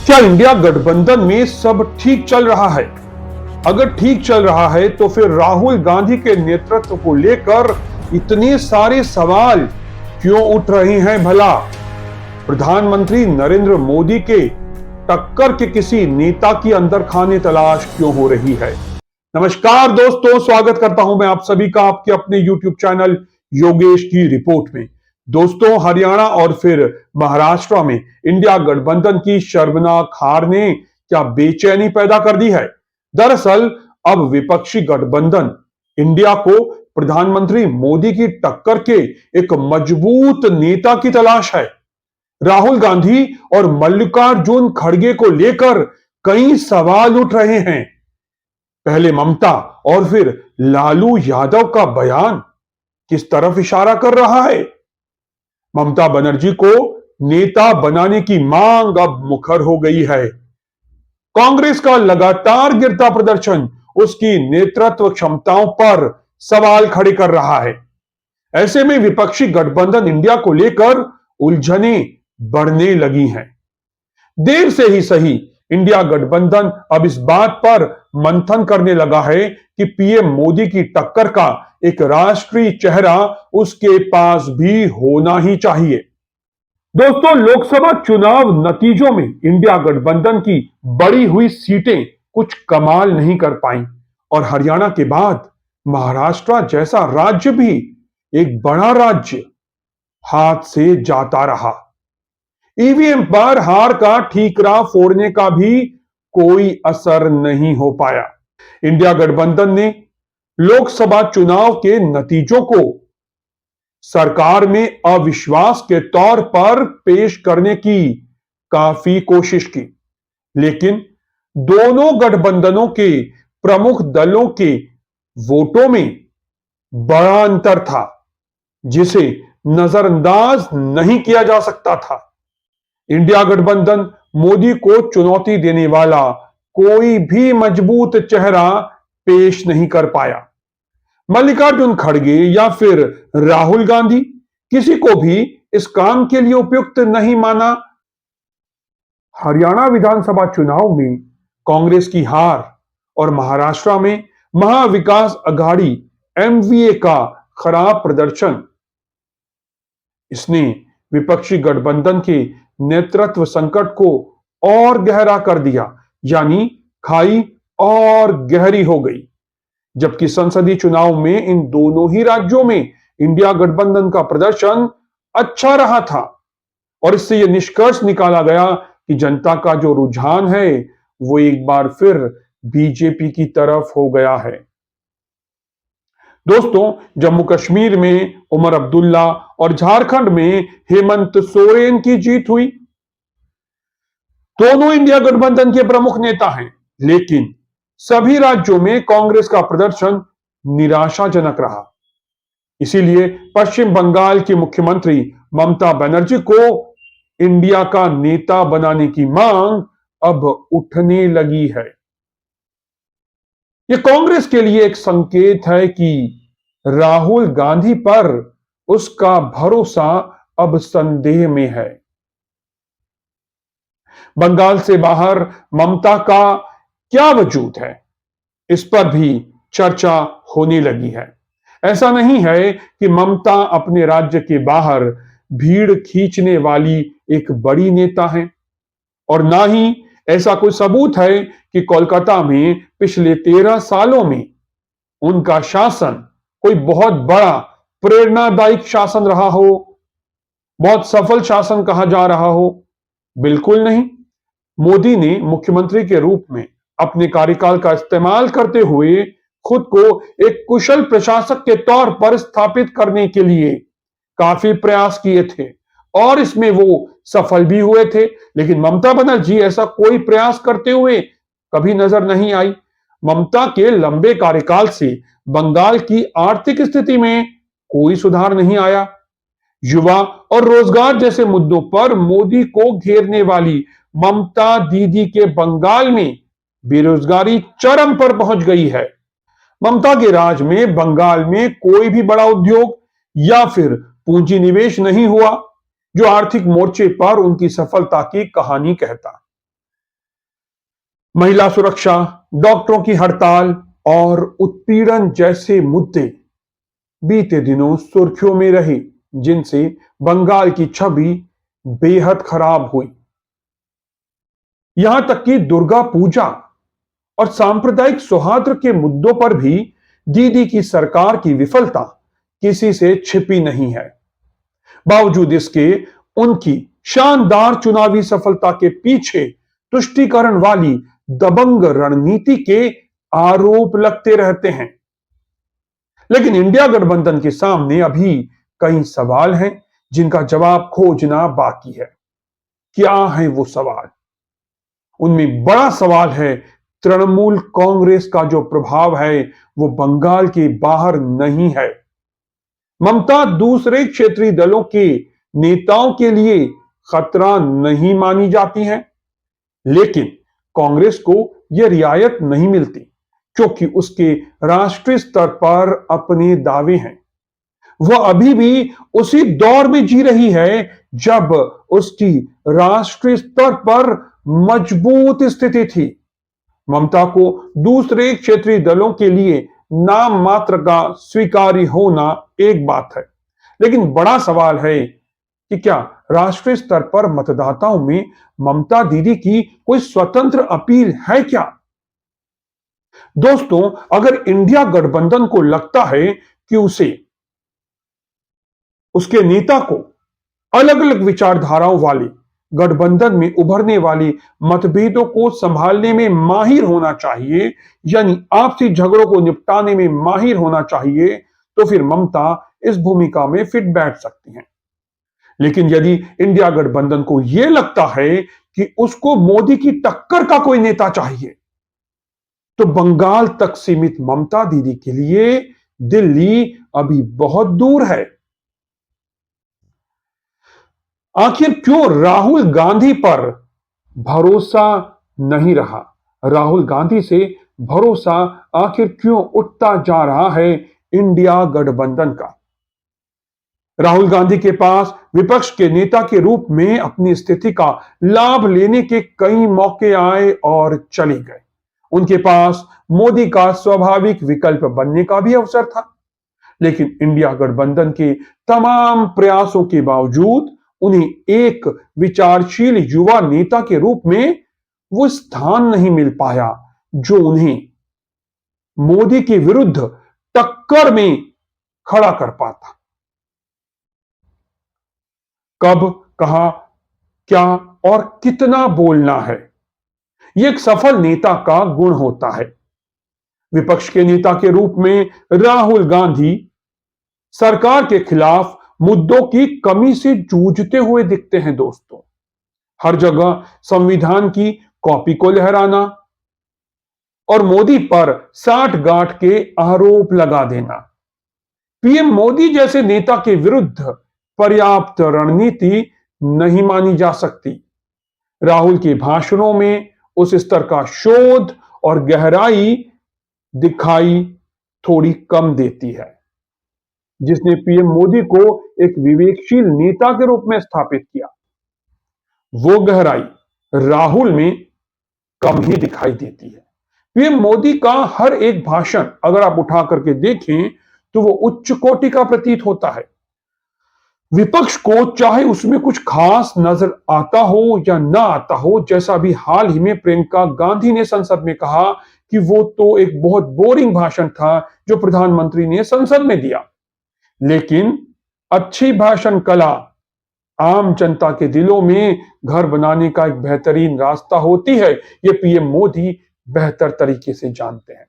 क्या इंडिया गठबंधन में सब ठीक चल रहा है? अगर ठीक चल रहा है तो फिर राहुल गांधी के नेतृत्व को लेकर इतने सारे सवाल क्यों उठ रहे हैं भला? प्रधानमंत्री नरेंद्र मोदी के टक्कर के किसी नेता की अंदर खाने तलाश क्यों हो रही है? नमस्कार दोस्तों, स्वागत करता हूं मैं आप सभी का आपके अपने YouTube चैनल योगेश की रिपोर्ट में। दोस्तों, हरियाणा और फिर महाराष्ट्र में इंडिया गठबंधन की शर्मनाक हार ने क्या बेचैनी पैदा कर दी है? दरअसल अब विपक्षी गठबंधन इंडिया को प्रधानमंत्री मोदी की टक्कर के एक मजबूत नेता की तलाश है। राहुल गांधी और मल्लिकार्जुन खड़गे को लेकर कई सवाल उठ रहे हैं। पहले ममता और फिर लालू यादव का बयान किस तरफ इशारा कर रहा है? ममता बनर्जी को नेता बनाने की मांग अब मुखर हो गई है। कांग्रेस का लगातार गिरता प्रदर्शन उसकी नेतृत्व क्षमताओं पर सवाल खड़े कर रहा है। ऐसे में विपक्षी गठबंधन इंडिया को लेकर उलझने बढ़ने लगी हैं। देर से ही सही, इंडिया गठबंधन अब इस बात पर मंथन करने लगा है कि पीएम मोदी की टक्कर का एक राष्ट्रीय चेहरा उसके पास भी होना ही चाहिए। दोस्तों, लोकसभा चुनाव नतीजों में इंडिया गठबंधन की बढ़ी हुई सीटें कुछ कमाल नहीं कर पाई और हरियाणा के बाद महाराष्ट्र जैसा राज्य भी, एक बड़ा राज्य, हाथ से जाता रहा। ईवीएम पर हार का ठीकरा फोड़ने का भी कोई असर नहीं हो पाया। इंडिया गठबंधन ने लोकसभा चुनाव के नतीजों को सरकार में अविश्वास के तौर पर पेश करने की काफी कोशिश की, लेकिन दोनों गठबंधनों के प्रमुख दलों के वोटों में बड़ा अंतर था, जिसे नजरअंदाज नहीं किया जा सकता था। इंडिया गठबंधन मोदी को चुनौती देने वाला कोई भी मजबूत चेहरा पेश नहीं कर पाया। मल्लिकार्जुन खड़गे या फिर राहुल गांधी किसी को भी इस काम के लिए उपयुक्त नहीं माना। हरियाणा विधानसभा चुनाव में कांग्रेस की हार और महाराष्ट्र में महाविकास अघाड़ी एमवीए का खराब प्रदर्शन, इसने विपक्षी गठबंधन के नेतृत्व संकट को और गहरा कर दिया, यानी खाई और गहरी हो गई। जबकि संसदीय चुनाव में इन दोनों ही राज्यों में इंडिया गठबंधन का प्रदर्शन अच्छा रहा था और इससे यह निष्कर्ष निकाला गया कि जनता का जो रुझान है वो एक बार फिर बीजेपी की तरफ हो गया है। दोस्तों, जम्मू कश्मीर में उमर अब्दुल्ला और झारखंड में हेमंत सोरेन की जीत हुई। दोनों इंडिया गठबंधन के प्रमुख नेता हैं, लेकिन सभी राज्यों में कांग्रेस का प्रदर्शन निराशाजनक रहा। इसीलिए पश्चिम बंगाल की मुख्यमंत्री ममता बनर्जी को इंडिया का नेता बनाने की मांग अब उठने लगी है। यह कांग्रेस के लिए एक संकेत है कि राहुल गांधी पर उसका भरोसा अब संदेह में है। बंगाल से बाहर ममता का क्या वजूद है, इस पर भी चर्चा होने लगी है। ऐसा नहीं है कि ममता अपने राज्य के बाहर भीड़ खींचने वाली एक बड़ी नेता है और ना ही ऐसा कोई सबूत है कि कोलकाता में पिछले 13 सालों में उनका शासन कोई बहुत बड़ा प्रेरणादायक शासन रहा हो, बहुत सफल शासन कहा जा रहा हो। बिल्कुल नहीं। मोदी ने मुख्यमंत्री के रूप में अपने कार्यकाल का इस्तेमाल करते हुए खुद को एक कुशल प्रशासक के तौर पर स्थापित करने के लिए काफी प्रयास किए थे और इसमें वो सफल भी हुए थे। लेकिन ममता बनर्जी ऐसा कोई प्रयास करते हुए कभी नजर नहीं आई। ममता के लंबे कार्यकाल से बंगाल की आर्थिक स्थिति में कोई सुधार नहीं आया। युवा और रोजगार जैसे मुद्दों पर मोदी को घेरने वाली ममता दीदी के बंगाल में बेरोजगारी चरम पर पहुंच गई है। ममता के राज में बंगाल में कोई भी बड़ा उद्योग या फिर पूंजी निवेश नहीं हुआ, जो आर्थिक मोर्चे पर उनकी सफलता की कहानी कहता। महिला सुरक्षा, डॉक्टरों की हड़ताल और उत्पीड़न जैसे मुद्दे बीते दिनों सुर्खियों में रहे, जिनसे बंगाल की छवि बेहद खराब हुई। यहां तक कि दुर्गा पूजा और सांप्रदायिक सौहार्द के मुद्दों पर भी दीदी की सरकार की विफलता किसी से छिपी नहीं है। बावजूद इसके उनकी शानदार चुनावी सफलता के पीछे तुष्टीकरण वाली दबंग रणनीति के आरोप लगते रहते हैं। लेकिन इंडिया गठबंधन के सामने अभी कई सवाल हैं जिनका जवाब खोजना बाकी है। क्या है वो सवाल? उनमें बड़ा सवाल है तृणमूल कांग्रेस का जो प्रभाव है वो बंगाल के बाहर नहीं है। ममता दूसरे क्षेत्रीय दलों के नेताओं के लिए खतरा नहीं मानी जाती हैं, लेकिन कांग्रेस को यह रियायत नहीं मिलती क्योंकि उसके राष्ट्रीय स्तर पर अपने दावे हैं। वह अभी भी उसी दौर में जी रही है जब उसकी राष्ट्रीय स्तर पर मजबूत स्थिति थी। ममता को दूसरे क्षेत्रीय दलों के लिए नाम मात्र का स्वीकार्य होना एक बात है, लेकिन बड़ा सवाल है कि क्या राष्ट्रीय स्तर पर मतदाताओं में ममता दीदी की कोई स्वतंत्र अपील है क्या? दोस्तों, अगर इंडिया गठबंधन को लगता है कि उसे उसके नेता को अलग अलग विचारधाराओं वाले गठबंधन में उभरने वाली मतभेदों को संभालने में माहिर होना चाहिए, यानी आपसी झगड़ों को निपटाने में माहिर होना चाहिए, तो फिर ममता इस भूमिका में फिट बैठ सकती हैं। लेकिन यदि इंडिया गठबंधन को यह लगता है कि उसको मोदी की टक्कर का कोई नेता चाहिए, तो बंगाल तक सीमित ममता दीदी के लिए दिल्ली अभी बहुत दूर है। आखिर क्यों राहुल गांधी पर भरोसा नहीं रहा? राहुल गांधी से भरोसा आखिर क्यों उठता जा रहा है इंडिया गठबंधन का? राहुल गांधी के पास विपक्ष के नेता के रूप में अपनी स्थिति का लाभ लेने के कई मौके आए और चले गए। उनके पास मोदी का स्वाभाविक विकल्प बनने का भी अवसर था, लेकिन इंडिया गठबंधन के तमाम प्रयासों के बावजूद उन्हें एक विचारशील युवा नेता के रूप में वो स्थान नहीं मिल पाया जो उन्हें मोदी के विरुद्ध टक्कर में खड़ा कर पाता। कब, कहां, क्या और कितना बोलना है, यह एक सफल नेता का गुण होता है। विपक्ष के नेता के रूप में राहुल गांधी सरकार के खिलाफ मुद्दों की कमी से जूझते हुए दिखते हैं। दोस्तों, हर जगह संविधान की कॉपी को लहराना और मोदी पर साठ गांठ के आरोप लगा देना, पीएम मोदी जैसे नेता के विरुद्ध पर्याप्त रणनीति नहीं मानी जा सकती। राहुल के भाषणों में उस स्तर का शोध और गहराई दिखाई थोड़ी कम देती है जिसने पीएम मोदी को एक विवेकशील नेता के रूप में स्थापित किया। वो गहराई राहुल में कम ही दिखाई देती है। पीएम मोदी का हर एक भाषण अगर आप उठा करके देखें तो वो उच्च कोटि का प्रतीत होता है। विपक्ष को चाहे उसमें कुछ खास नजर आता हो या ना आता हो, जैसा भी हाल ही में प्रियंका गांधी ने संसद में कहा कि वो तो एक बहुत बोरिंग भाषण था जो प्रधानमंत्री ने संसद में दिया, लेकिन अच्छी भाषण कला आम जनता के दिलों में घर बनाने का एक बेहतरीन रास्ता होती है। ये पीएम मोदी बेहतर तरीके से जानते हैं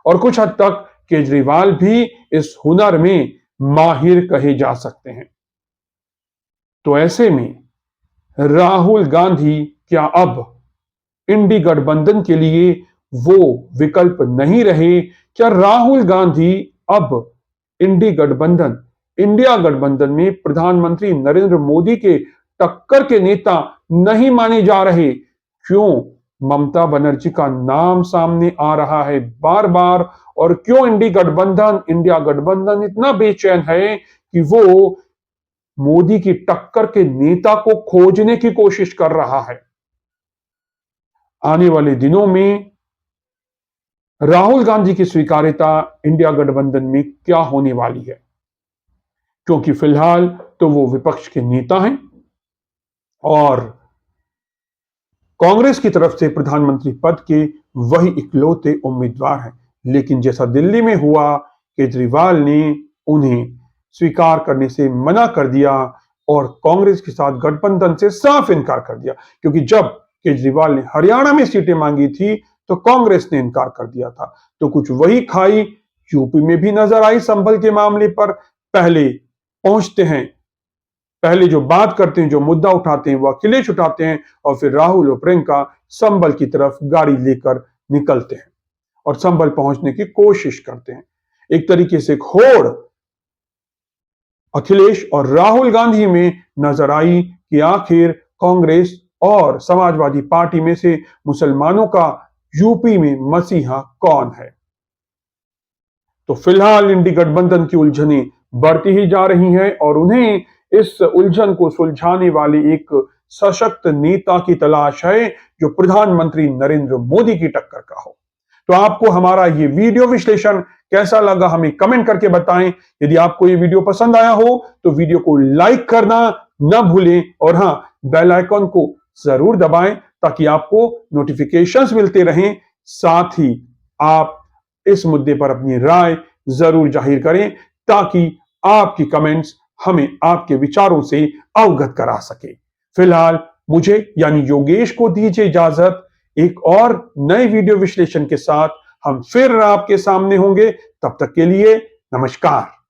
और कुछ हद तक केजरीवाल भी इस हुनर में माहिर कहे जा सकते हैं। तो ऐसे में राहुल गांधी क्या अब इंडी गठबंधन के लिए वो विकल्प नहीं रहे? क्या राहुल गांधी अब इंडिया गठबंधन में प्रधानमंत्री नरेंद्र मोदी के टक्कर के नेता नहीं माने जा रहे? क्यों ममता बनर्जी का नाम सामने आ रहा है बार बार, और क्यों इंडिया गठबंधन इतना बेचैन है कि वो मोदी की टक्कर के नेता को खोजने की कोशिश कर रहा है? आने वाले दिनों में राहुल गांधी की स्वीकार्यता इंडिया गठबंधन में क्या होने वाली है, क्योंकि फिलहाल तो वो विपक्ष के नेता हैं और कांग्रेस की तरफ से प्रधानमंत्री पद के वही इकलौते उम्मीदवार हैं। लेकिन जैसा दिल्ली में हुआ, केजरीवाल ने उन्हें स्वीकार करने से मना कर दिया और कांग्रेस के साथ गठबंधन से साफ इनकार कर दिया, क्योंकि जब केजरीवाल ने हरियाणा में सीटें मांगी थी तो कांग्रेस ने इनकार कर दिया था। तो कुछ वही खाई यूपी में भी नजर आई। संभल के मामले पर पहले पहुंचते हैं, पहले जो बात करते हैं, जो मुद्दा उठाते हैं, वो अखिलेश उठाते हैं और फिर राहुल और प्रियंका संभल की तरफ गाड़ी लेकर निकलते हैं और संभल पहुंचने की कोशिश करते हैं। एक तरीके से एक होड़ अखिलेश और राहुल गांधी में नजर आई कि आखिर कांग्रेस और समाजवादी पार्टी में से मुसलमानों का यूपी में मसीहा कौन है। तो फिलहाल इंडी गठबंधन की उलझनें बढ़ती ही जा रही हैं और उन्हें इस उलझन को सुलझाने वाले एक सशक्त नेता की तलाश है जो प्रधानमंत्री नरेंद्र मोदी की टक्कर का हो। तो आपको हमारा ये वीडियो विश्लेषण कैसा लगा हमें कमेंट करके बताएं। यदि आपको ये वीडियो पसंद आया हो तो वीडियो को लाइक करना न भूलें और हां, बेल आइकन को जरूर दबाएं ताकि आपको नोटिफिकेशंस मिलते रहें। साथ ही आप इस मुद्दे पर अपनी राय जरूर जाहिर करें ताकि आपकी कमेंट्स हमें आपके विचारों से अवगत करा सके। फिलहाल मुझे यानी योगेश को दीजिए इजाजत। एक और नए वीडियो विश्लेषण के साथ हम फिर आपके सामने होंगे। तब तक के लिए नमस्कार।